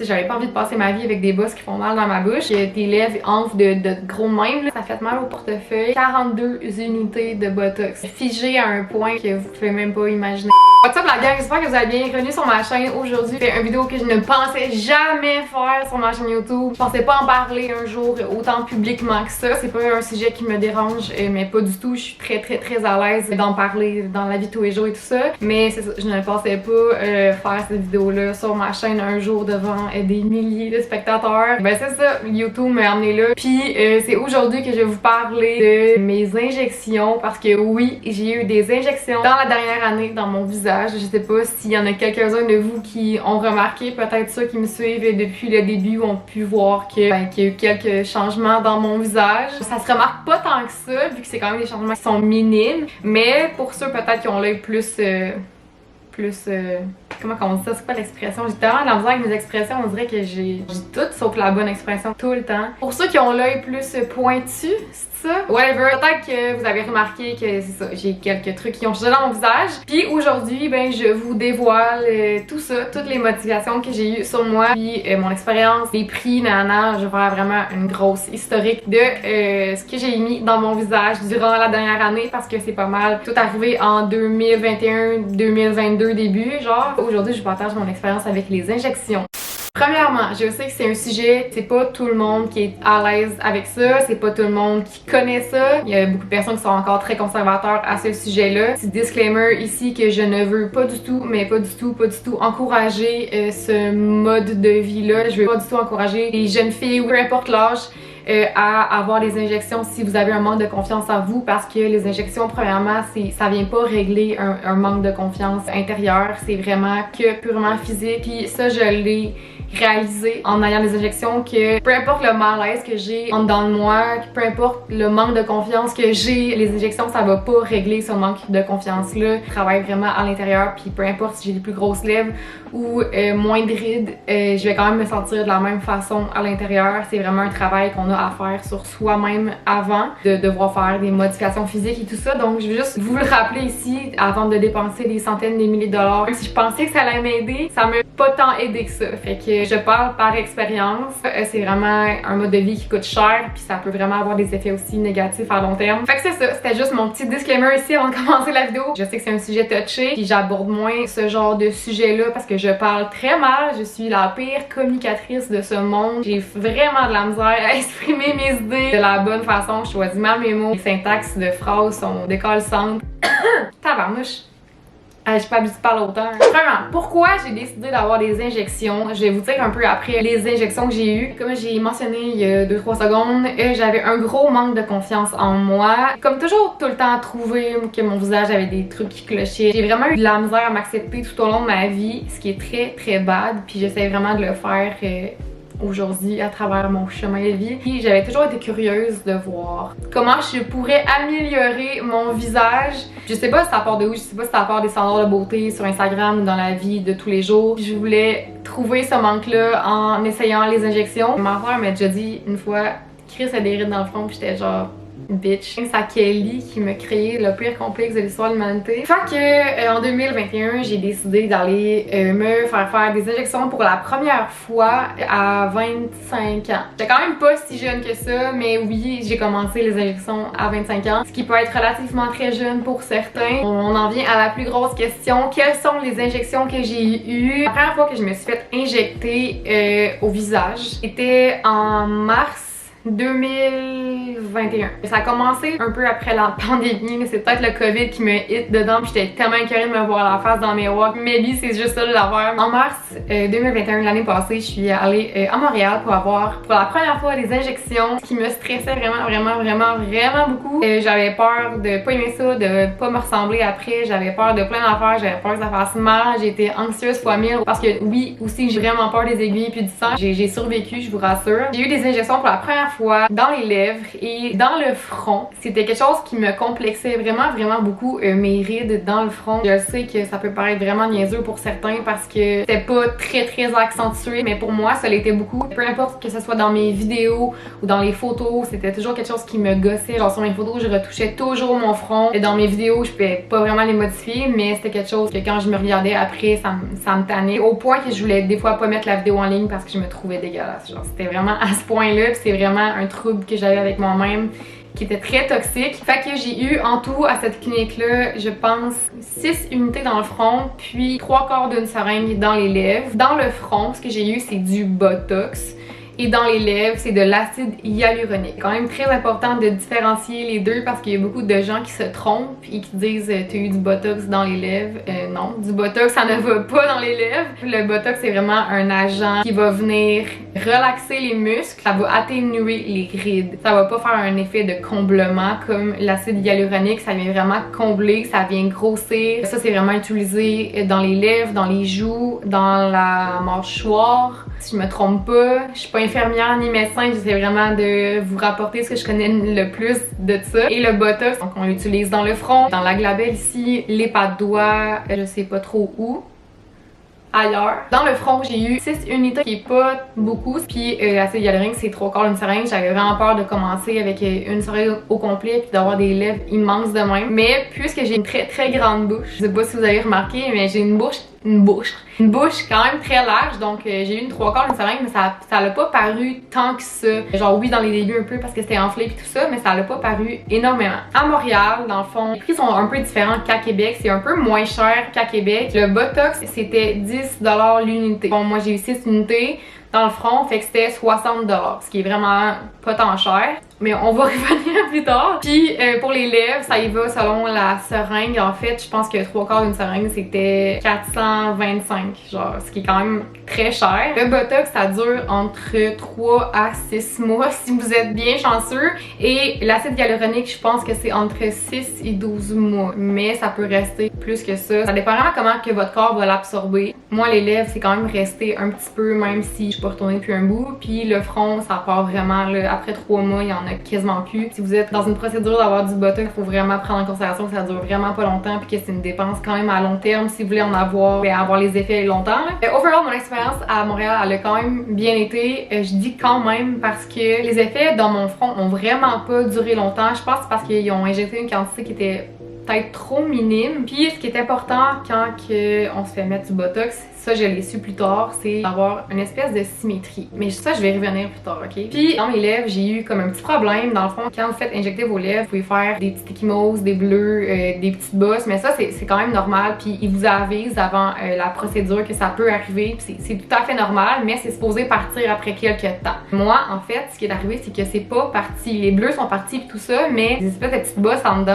J'avais pas envie de passer ma vie avec des bosses qui font mal dans ma bouche. Tes lèvres enflent de gros même. Ça fait mal au portefeuille. 42 unités de botox. Figé à un point que vous pouvez même pas imaginer. What's up la gang, j'espère que vous allez bien. Bienvenue sur ma chaîne. Aujourd'hui, je fais une vidéo que je ne pensais jamais faire sur ma chaîne YouTube. Je pensais pas en parler un jour autant publiquement que ça. C'est pas un sujet qui me dérange, mais pas du tout. Je suis très à l'aise d'en parler dans la vie de tous les jours et tout ça. Mais c'est ça, je ne pensais pas faire cette vidéo-là sur ma chaîne un jour devant des milliers de spectateurs. Ben c'est ça, YouTube m'a amené là. Puis c'est aujourd'hui que je vais vous parler de mes injections parce que oui, j'ai eu des injections dans la dernière année dans mon visage. Je sais pas s'il y en a quelques-uns de vous qui ont remarqué, peut-être ceux qui me suivent depuis le début ont pu voir qu'il y a eu quelques changements dans mon visage. Ça se remarque pas tant que ça, vu que c'est quand même des changements qui sont minimes, mais pour ceux peut-être qui ont l'œil plus comment on dit ça? C'est pas l'expression? J'ai tellement de la misère avec mes expressions, on dirait que j'ai tout sauf la bonne expression tout le temps. Pour ceux qui ont l'œil plus pointu, c'est ça? Whatever. Peut-être que vous avez remarqué que c'est ça, j'ai quelques trucs qui ont changé dans mon visage. Puis aujourd'hui, ben je vous dévoile tout ça, toutes les motivations que j'ai eues sur moi, puis mon expérience, les prix, nanana. Je vais faire vraiment une grosse historique de ce que j'ai mis dans mon visage durant la dernière année parce que c'est pas mal tout arrivé en 2021-2022 début, genre. Aujourd'hui, je partage mon expérience avec les injections. Premièrement, je sais que c'est un sujet, c'est pas tout le monde qui est à l'aise avec ça, c'est pas tout le monde qui connaît ça. Il y a beaucoup de personnes qui sont encore très conservateurs à ce sujet-là. Petit disclaimer ici que je ne veux pas du tout, mais pas du tout encourager ce mode de vie-là. Je veux pas du tout encourager les jeunes filles ou peu importe l'âge à avoir des injections si vous avez un manque de confiance en vous, parce que les injections, premièrement, ça vient pas régler un manque de confiance intérieure, c'est vraiment que purement physique. Puis ça, je l'ai réalisé en ayant des injections, que peu importe le malaise que j'ai en dedans de moi, peu importe le manque de confiance que j'ai, les injections ça va pas régler ce manque de confiance là. Je travaille vraiment à l'intérieur, puis peu importe si j'ai des plus grosses lèvres ou moins de rides, je vais quand même me sentir de la même façon à l'intérieur. C'est vraiment un travail qu'on a à faire sur soi-même avant de devoir faire des modifications physiques et tout ça. Donc je veux juste vous le rappeler ici avant de dépenser des centaines, des milliers de dollars. Même si je pensais que ça allait m'aider, ça m'a pas tant aidé que ça. Fait que je parle par expérience. C'est vraiment un mode de vie qui coûte cher, puis ça peut vraiment avoir des effets aussi négatifs à long terme. Fait que c'est ça, c'était juste mon petit disclaimer ici avant de commencer la vidéo. Je sais que c'est un sujet touché, puis j'aborde moins ce genre de sujet-là parce que je parle très mal. Je suis la pire communicatrice de ce monde. J'ai vraiment de la misère à exprimer mes idées de la bonne façon. Je choisis mal mes mots. Les syntaxes de phrases sont décalçantes. Tabarnouche! Je suis pas habituée de parler autant. Vraiment, pourquoi j'ai décidé d'avoir des injections? Je vais vous dire un peu après les injections que j'ai eues. Comme j'ai mentionné il y a 2-3 secondes, j'avais un gros manque de confiance en moi. Comme toujours, tout le temps trouvé que mon visage avait des trucs qui clochaient. J'ai vraiment eu de la misère à m'accepter tout au long de ma vie, ce qui est très bad. Puis j'essaie vraiment de le faire aujourd'hui à travers mon chemin de vie. Puis j'avais toujours été curieuse de voir comment je pourrais améliorer mon visage. Je sais pas si ça part de où, je sais pas si ça part des standards de beauté sur Instagram ou dans la vie de tous les jours. Je voulais trouver ce manque-là en essayant les injections. Ma mère m'a déjà dit une fois, Chris a des rides dans le front, puis j'étais genre bitch. C'est Kelly qui m'a créé le pire complexe de l'histoire de l'humanité. Fait que en 2021, j'ai décidé d'aller me faire des injections pour la première fois à 25 ans. J'étais quand même pas si jeune que ça, mais oui, j'ai commencé les injections à 25 ans, ce qui peut être relativement très jeune pour certains. On en vient à la plus grosse question. Quelles sont les injections que j'ai eues? La première fois que je me suis fait injecter au visage, c'était en mars 2021. Ça a commencé un peu après la pandémie, mais c'est peut-être le COVID qui me hit dedans, puis j'étais tellement incurieuse de me voir la face dans le miroir. Maybe c'est juste ça l'affaire. En mars 2021, l'année passée, je suis allée à Montréal pour avoir pour la première fois des injections, ce qui me stressait vraiment beaucoup. J'avais peur de pas aimer ça, de pas me ressembler après, j'avais peur de plein d'affaires, j'avais peur que ça fasse mal, j'étais anxieuse fois 1000 parce que oui, aussi j'ai vraiment peur des aiguilles puis du sang. J'ai survécu, je vous rassure. J'ai eu des injections pour la première fois fois dans les lèvres et dans le front. C'était quelque chose qui me complexait vraiment beaucoup, mes rides dans le front. Je sais que ça peut paraître vraiment niaiseux pour certains parce que c'était pas très accentué, mais pour moi ça l'était beaucoup. Peu importe que ce soit dans mes vidéos ou dans les photos, c'était toujours quelque chose qui me gossait. Genre sur mes photos, je retouchais toujours mon front. Et dans mes vidéos, je pouvais pas vraiment les modifier, mais c'était quelque chose que quand je me regardais après, ça me tannait. Au point que je voulais des fois pas mettre la vidéo en ligne parce que je me trouvais dégueulasse. Genre c'était vraiment à ce point-là, c'est vraiment un trouble que j'avais avec moi-même qui était très toxique. Fait que j'ai eu en tout à cette clinique-là, je pense 6 unités dans le front, puis 3/4 d'une seringue dans les lèvres. Dans le front, ce que j'ai eu, c'est du Botox. Et dans les lèvres, c'est de l'acide hyaluronique. C'est quand même très important de différencier les deux parce qu'il y a beaucoup de gens qui se trompent et qui disent t'as eu du Botox dans les lèvres. Non, du Botox, ça ne va pas dans les lèvres. Le Botox, c'est vraiment un agent qui va venir relaxer les muscles. Ça va atténuer les rides. Ça va pas faire un effet de comblement comme l'acide hyaluronique. Ça vient vraiment combler, ça vient grossir. Ça, c'est vraiment utilisé dans les lèvres, dans les joues, dans la mâchoire. Si je me trompe pas, je suis pas infirmière ni médecin, j'essaie vraiment de vous rapporter ce que je connais le plus de ça. Et le Botox, donc on l'utilise dans le front, dans la glabelle ici, les pas de doigts, je sais pas trop où. Ailleurs. Dans le front, j'ai eu 6 unités qui est pas beaucoup. Puis l'acide hyaluronique, c'est 3/4 d'une seringue. J'avais vraiment peur de commencer avec une seringue au complet puis d'avoir des lèvres immenses de même. Mais puisque j'ai une très grande bouche, je sais pas si vous avez remarqué, mais j'ai une bouche quand même très large, donc j'ai eu une 3/4 d'une seringue, mais ça l'a pas paru tant que ça. Genre oui, dans les débuts un peu parce que c'était enflé et tout ça, mais ça l'a pas paru énormément. À Montréal, dans le fond, les prix sont un peu différents qu'à Québec, c'est un peu moins cher qu'à Québec. Le Botox, c'était 10$ l'unité. Bon, moi j'ai eu 6 unités dans le front, fait que c'était 60$, ce qui est vraiment pas tant cher. Mais on va revenir plus tard. Puis pour les lèvres, ça y va selon la seringue. En fait, je pense que 3/4 d'une seringue, c'était 425, genre, ce qui est quand même très cher. Le Botox, ça dure entre 3 à 6 mois si vous êtes bien chanceux. Et l'acide hyaluronique, je pense que c'est entre 6 et 12 mois. Mais ça peut rester plus que ça. Ça dépend vraiment comment que votre corps va l'absorber. Moi, les lèvres, c'est quand même resté un petit peu, même si je peux retourner depuis un bout. Puis le front, ça part vraiment, là, après 3 mois, il y en a quasiment plus. Si vous êtes dans une procédure d'avoir du Botox, il faut vraiment prendre en considération que ça dure vraiment pas longtemps puis que c'est une dépense quand même à long terme si vous voulez en avoir, avoir les effets longtemps. Overall, mon expérience à Montréal, elle a quand même bien été. Je dis quand même parce que les effets dans mon front ont vraiment pas duré longtemps. Je pense que c'est parce qu'ils ont injecté une quantité qui était peut-être trop minime. Puis ce qui est important quand on se fait mettre du Botox, ça je l'ai su plus tard, c'est d'avoir une espèce de symétrie. Mais ça je vais y revenir plus tard, ok? Puis dans mes lèvres, j'ai eu comme un petit problème. Dans le fond, quand vous faites injecter vos lèvres, vous pouvez faire des petites échymoses, des bleus, des petites bosses, mais ça c'est quand même normal. Puis ils vous avisent avant la procédure que ça peut arriver. C'est tout à fait normal, mais c'est supposé partir après quelques temps. Moi, en fait, ce qui est arrivé, c'est que c'est pas parti. Les bleus sont partis et tout ça, mais des espèces de petites bosses en dedans,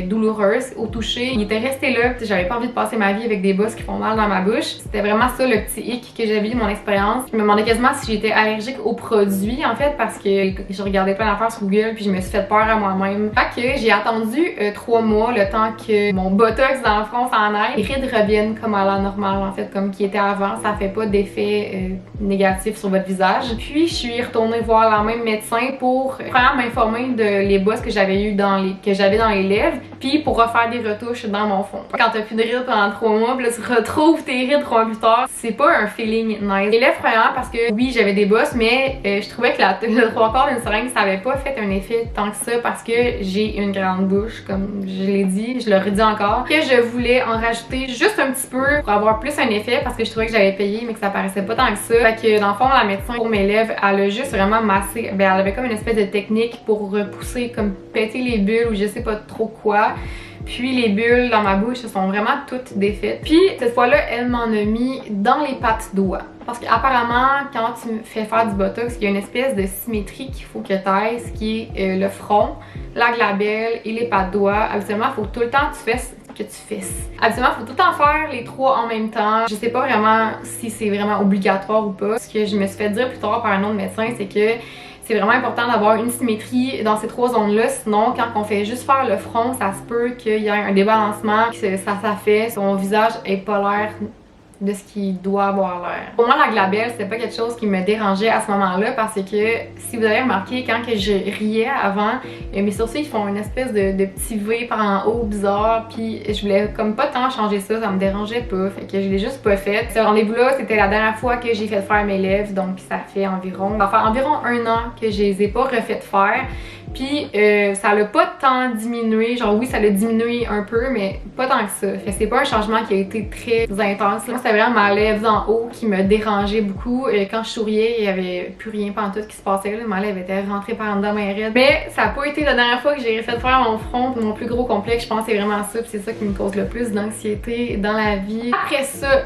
douloureuses au toucher. Ils étaient restés là. J'avais pas envie de passer ma vie avec des bosses qui font mal dans ma bouche. C'était vraiment ça le petit hic que j'avais eu de mon expérience. Je me demandais quasiment si j'étais allergique aux produits en fait parce que je regardais plein d'affaires sur Google puis je me suis fait peur à moi-même. Fait que j'ai attendu 3 mois le temps que mon Botox dans le front s'en aille. Les rides reviennent comme à la normale en fait, comme qui était avant. Ça fait pas d'effet négatif sur votre visage. Puis je suis retournée voir la même médecin pour vraiment m'informer de les bosses que j'avais eu dans les lèvres puis pour refaire des retouches dans mon fond. Quand t'as plus de rides pendant 3 mois, puis là tu retrouves tes rides 3 mois plus tard, c'est pas un feeling nice. Les lèvres premièrement parce que oui j'avais des bosses, mais je trouvais que le 3/4 d'une seringue ça avait pas fait un effet tant que ça parce que j'ai une grande bouche, comme je l'ai dit, je le redis encore, que je voulais en rajouter juste un petit peu pour avoir plus un effet parce que je trouvais que j'avais payé mais que ça paraissait pas tant que ça. Fait que dans le fond la médecin pour mes lèvres, elle a juste vraiment massé, elle avait comme une espèce de technique pour repousser, comme péter les bulles ou je sais pas trop quoi. Puis les bulles dans ma bouche se sont vraiment toutes défaites. Puis cette fois-là, elle m'en a mis dans les pattes doigts. Parce qu'apparemment, quand tu me fais faire du Botox, il y a une espèce de symétrie qu'il faut que tu ailles, ce qui est le front, la glabelle et les pattes doigts. Habituellement, il faut tout le temps que tu fesses. Habituellement, il faut tout le temps faire les 3 en même temps. Je sais pas vraiment si c'est vraiment obligatoire ou pas. Ce que je me suis fait dire plus tard par un autre médecin, c'est que c'est vraiment important d'avoir une symétrie dans ces 3 zones-là, sinon quand on fait juste faire le front, ça se peut qu'il y ait un débalancement, que ça fait, son visage ait pas l'air de ce qui doit avoir l'air. Pour moi, la glabelle, c'était pas quelque chose qui me dérangeait à ce moment-là parce que si vous avez remarqué, quand que je riais avant, mes sourcils font une espèce de petit V par en haut bizarre, puis je voulais comme pas tant changer ça, ça me dérangeait pas, fait que je l'ai juste pas fait. Ce rendez-vous-là, c'était la dernière fois que j'ai fait faire mes lèvres, donc ça fait environ 1 an que je les ai pas refaites faire. Puis ça l'a pas tant diminué, genre oui ça l'a diminué un peu mais pas tant que ça. Fait que c'est pas un changement qui a été très intense. Moi c'était vraiment ma lèvre en haut qui me dérangeait beaucoup. Quand je souriais, il y avait plus rien pantoute qui se passait là. Ma lèvre était rentrée par en dedans ma raide. Mais ça a pas été la dernière fois que j'ai fait faire mon front. Mon plus gros complexe, je pense c'est vraiment ça. Puis c'est ça qui me cause le plus d'anxiété dans la vie. Après ça,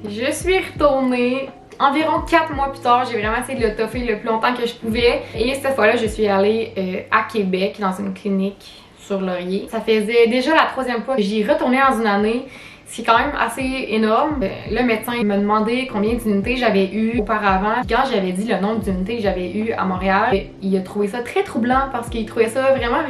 je suis retournée. Environ 4 mois plus tard, j'ai vraiment essayé de le toffer le plus longtemps que je pouvais. Et cette fois-là, je suis allée à Québec, dans une clinique sur Laurier. Ça faisait déjà la 3e fois que j'y retournais dans une année. Ce qui est quand même assez énorme. Le médecin m'a demandé combien d'unités j'avais eu auparavant. Quand j'avais dit le nombre d'unités que j'avais eu à Montréal, il a trouvé ça très troublant parce qu'il trouvait ça vraiment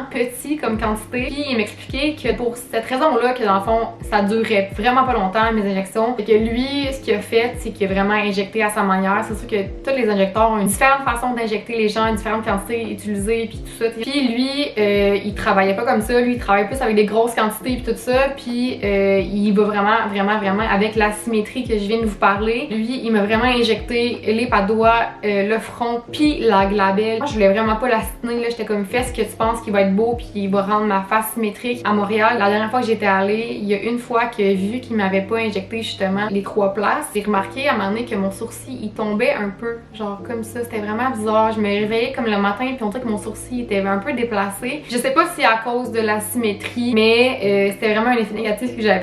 petit comme quantité. Puis il m'expliquait que pour cette raison-là, que dans le fond, ça durait vraiment pas longtemps mes injections. Et que lui, ce qu'il a fait, c'est qu'il a vraiment injecté à sa manière. C'est sûr que tous les injecteurs ont une différente façon d'injecter les gens, une différente quantité utilisée, puis tout ça. Puis lui, il travaillait pas comme ça. Lui, il travaillait plus avec des grosses quantités, puis tout ça. Puis il va vraiment avec la symétrie que je viens de vous parler. Lui, il m'a vraiment injecté les pas de doigts, le front, puis la glabelle. Moi, je voulais vraiment pas la tenir, là. J'étais comme, fais ce que tu penses qui va être beau, puis il va rendre ma face symétrique. À Montréal, la dernière fois que j'étais allée, il y a une fois que, vu qu'il m'avait pas injecté justement les 3 places, j'ai remarqué à un moment donné que mon sourcil, il tombait un peu, genre comme ça. C'était vraiment bizarre. Je me réveillais comme le matin, puis on dirait que mon sourcil était un peu déplacé. Je sais pas si à cause de la symétrie, mais c'était vraiment un effet négatif que j'avais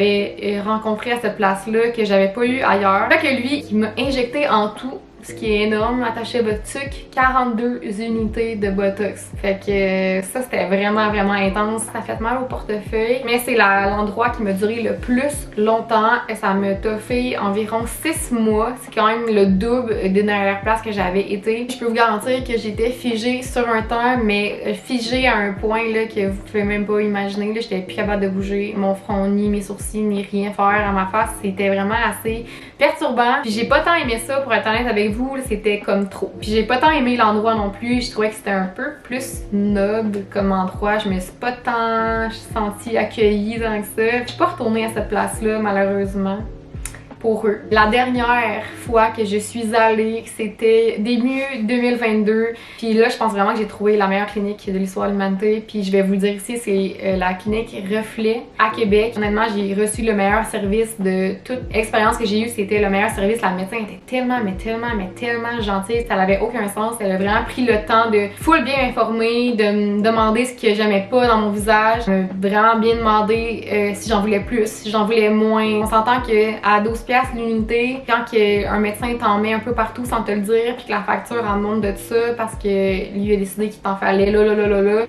rencontré à cette place-là que j'avais pas eu ailleurs. Fait que lui, il m'a injecté en tout, ce qui est énorme, attaché à votre tuque, 42 unités de botox. Fait que ça, c'était vraiment intense. Ça fait mal au portefeuille, mais c'est l'endroit qui m'a duré le plus longtemps. Ça m'a toffé environ 6 mois. C'est quand même le double des dernières places que j'avais été. Je peux vous garantir que j'étais figée sur un temps, mais figée à un point là, que vous pouvez même pas imaginer. J'étais plus capable de bouger mon front, ni mes sourcils, ni rien faire à ma face. C'était vraiment assez perturbant. Puis j'ai pas tant aimé ça, pour être honnête avec vous. C'était comme trop. Puis j'ai pas tant aimé l'endroit non plus. Je trouvais que c'était un peu plus noble comme endroit. Je me suis pas tant sentie accueillie tant que ça. Je suis pas retournée à cette place-là, malheureusement. Pour eux. La dernière fois que je suis allée, c'était début 2022. Puis là, je pense vraiment que j'ai trouvé la meilleure clinique de l'histoire de l'humanité. Puis je vais vous le dire ici, c'est la clinique Reflet à Québec. Honnêtement, j'ai reçu le meilleur service de toute expérience que j'ai eue. C'était le meilleur service. La médecin était tellement gentille. Ça n'avait aucun sens. Elle a vraiment pris le temps de full bien m'informer, de me demander ce que j'aimais pas dans mon visage. Elle m'a vraiment bien demandé si j'en voulais plus, si j'en voulais moins. On s'entend qu'à 12$ l'unité, quand un médecin t'en met un peu partout sans te le dire, puis que la facture en monte de ça parce que lui a décidé qu'il t'en fallait là,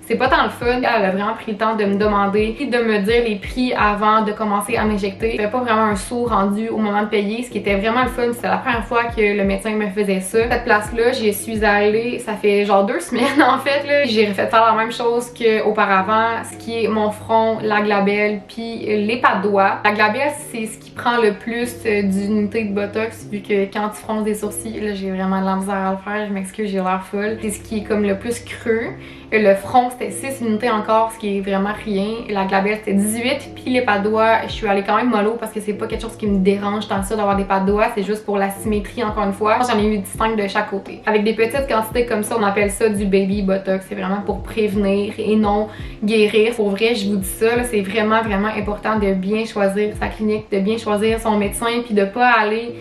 c'est pas tant le fun. Elle a vraiment pris le temps de me demander et de me dire les prix avant de commencer à m'injecter. J'avais pas vraiment un saut rendu au moment de payer, ce qui était vraiment le fun. C'était la première fois que le médecin me faisait ça. Cette place-là, j'y suis allée, ça fait genre 2 semaines en fait, là. J'ai refait faire la même chose qu'auparavant, ce qui est mon front, la glabelle, puis les pas de doigts. La glabelle, c'est ce qui prend le plus d'unités de botox, vu que quand tu fronces des sourcils, là j'ai vraiment de la misère à le faire, je m'excuse, j'ai l'air folle. C'est ce qui est comme le plus creux. Le front c'était 6 unités encore, ce qui est vraiment rien. La glabelle c'était 18, puis les pas de doigts, je suis allée quand même mollo parce que c'est pas quelque chose qui me dérange tant que ça d'avoir des pas de doigts, c'est juste pour la symétrie encore une fois. J'en ai eu 5 de chaque côté. Avec des petites quantités comme ça, on appelle ça du baby botox. C'est vraiment pour prévenir et non guérir. Pour vrai, je vous dis ça, c'est vraiment important de bien choisir sa clinique, de bien choisir son médecin, puis de pas aller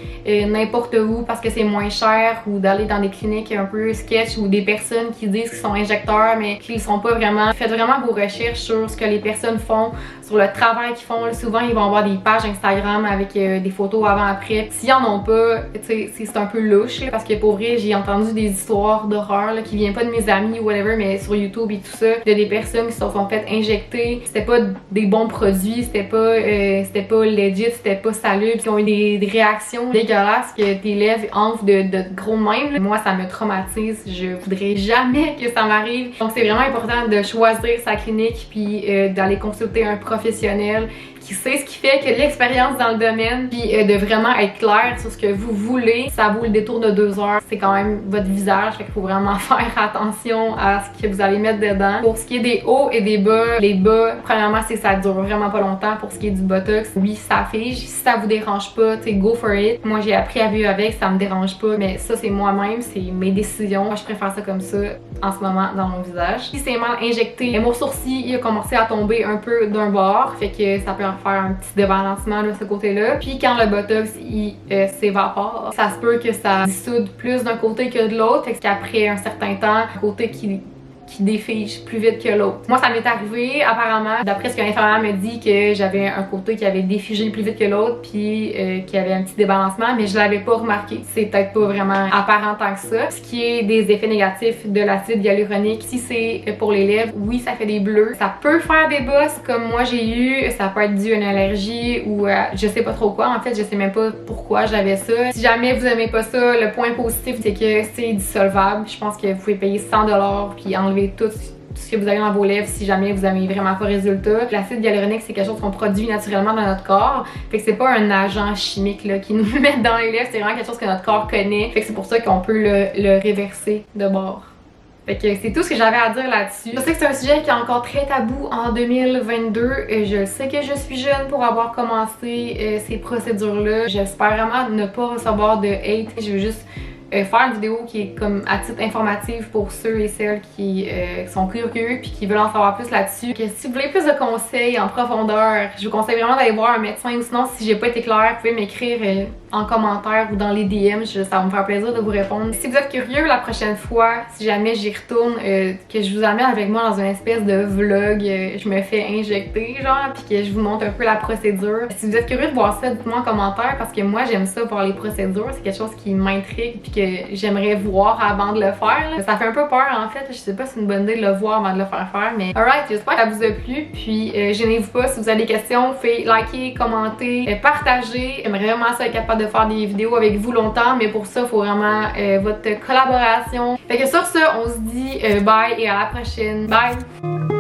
n'importe où parce que c'est moins cher, ou d'aller dans des cliniques un peu sketch ou des personnes qui disent qu'ils sont injecteurs mais qu'ils sont pas vraiment. Faites vraiment vos recherches sur ce que les personnes font, sur le travail qu'ils font. Là, souvent ils vont avoir des pages Instagram avec des photos avant-après. S'ils en ont pas, c'est un peu louche là, parce que pour vrai j'ai entendu des histoires d'horreur qui viennent pas de mes amis ou whatever, mais sur YouTube et tout ça, de des personnes qui se sont faites injecter. C'était pas des bons produits, c'était pas legit, c'était pas salubre, qui ont eu des réactions dégueulasses, que tes lèvres enflent de gros même. Là. Moi ça me traumatise, je voudrais jamais que ça m'arrive. Donc c'est vraiment important de choisir sa clinique puis d'aller consulter un professionnel qui sait ce qu'il fait, qui a de l'expérience dans le domaine, puis de vraiment être clair sur ce que vous voulez. Ça vaut le détour de 2 heures. C'est quand même votre visage, fait qu'il faut vraiment faire attention à ce que vous allez mettre dedans. Pour ce qui est des hauts et des bas, les bas, premièrement, c'est que ça dure vraiment pas longtemps. Pour ce qui est du botox, oui, ça fige. Si ça vous dérange pas, tu sais, go for it. Moi, j'ai appris à vivre avec, ça me dérange pas, mais ça, c'est moi-même, c'est mes décisions. Moi, je préfère ça comme ça en ce moment dans mon visage. Si c'est mal injecté, mon sourcil, il a commencé à tomber un peu d'un bord, fait que ça peut en faire un petit débalancement de ce côté-là. Puis quand le botox, il s'évapore, ça se peut que ça dissoude plus d'un côté que de l'autre, fait qu'après un certain temps, un côté qui défige plus vite que l'autre. Moi, ça m'est arrivé, apparemment, d'après ce que l'infirmière me dit, que j'avais un côté qui avait défigé plus vite que l'autre, puis qu'il y avait un petit débalancement, mais je l'avais pas remarqué. C'est peut-être pas vraiment apparent tant que ça. Ce qui est des effets négatifs de l'acide hyaluronique, si c'est pour les lèvres, oui, ça fait des bleus. Ça peut faire des bosses, comme moi j'ai eu. Ça peut être dû à une allergie ou je sais pas trop quoi. En fait, je sais même pas pourquoi j'avais ça. Si jamais vous aimez pas ça, le point positif, c'est que c'est dissolvable. Je pense que vous pouvez payer 100$ puis enlever tout ce que vous avez dans vos lèvres si jamais vous avez vraiment pas de résultat. L'acide hyaluronique, c'est quelque chose qu'on produit naturellement dans notre corps. Fait que c'est pas un agent chimique là, qui nous met dans les lèvres, c'est vraiment quelque chose que notre corps connaît. Fait que c'est pour ça qu'on peut le réverser de bord. Fait que c'est tout ce que j'avais à dire là-dessus. Je sais que c'est un sujet qui est encore très tabou en 2022. Je sais que je suis jeune pour avoir commencé ces procédures-là. J'espère vraiment ne pas recevoir de hate. Je veux juste faire une vidéo qui est comme à titre informatif pour ceux et celles qui sont curieux puis qui veulent en savoir plus là-dessus. Si vous voulez plus de conseils en profondeur, je vous conseille vraiment d'aller voir un médecin, ou sinon si j'ai pas été claire, vous pouvez m'écrire en commentaire ou dans les DM, ça va me faire plaisir de vous répondre. Si vous êtes curieux la prochaine fois, si jamais j'y retourne, que je vous amène avec moi dans une espèce de vlog, je me fais injecter genre, puis que je vous montre un peu la procédure. Si vous êtes curieux de voir ça, dites-moi en commentaire parce que moi j'aime ça voir les procédures, c'est quelque chose qui m'intrigue puis que j'aimerais voir avant de le faire. Là. Ça fait un peu peur en fait, je sais pas si c'est une bonne idée de le voir avant de le faire, mais alright, j'espère que ça vous a plu, puis gênez-vous pas, si vous avez des questions, vous pouvez liker, commenter, partager. J'aimerais vraiment ça être capable de faire des vidéos avec vous longtemps, mais pour ça, il faut vraiment votre collaboration. Fait que sur ça, on se dit bye et à la prochaine. Bye!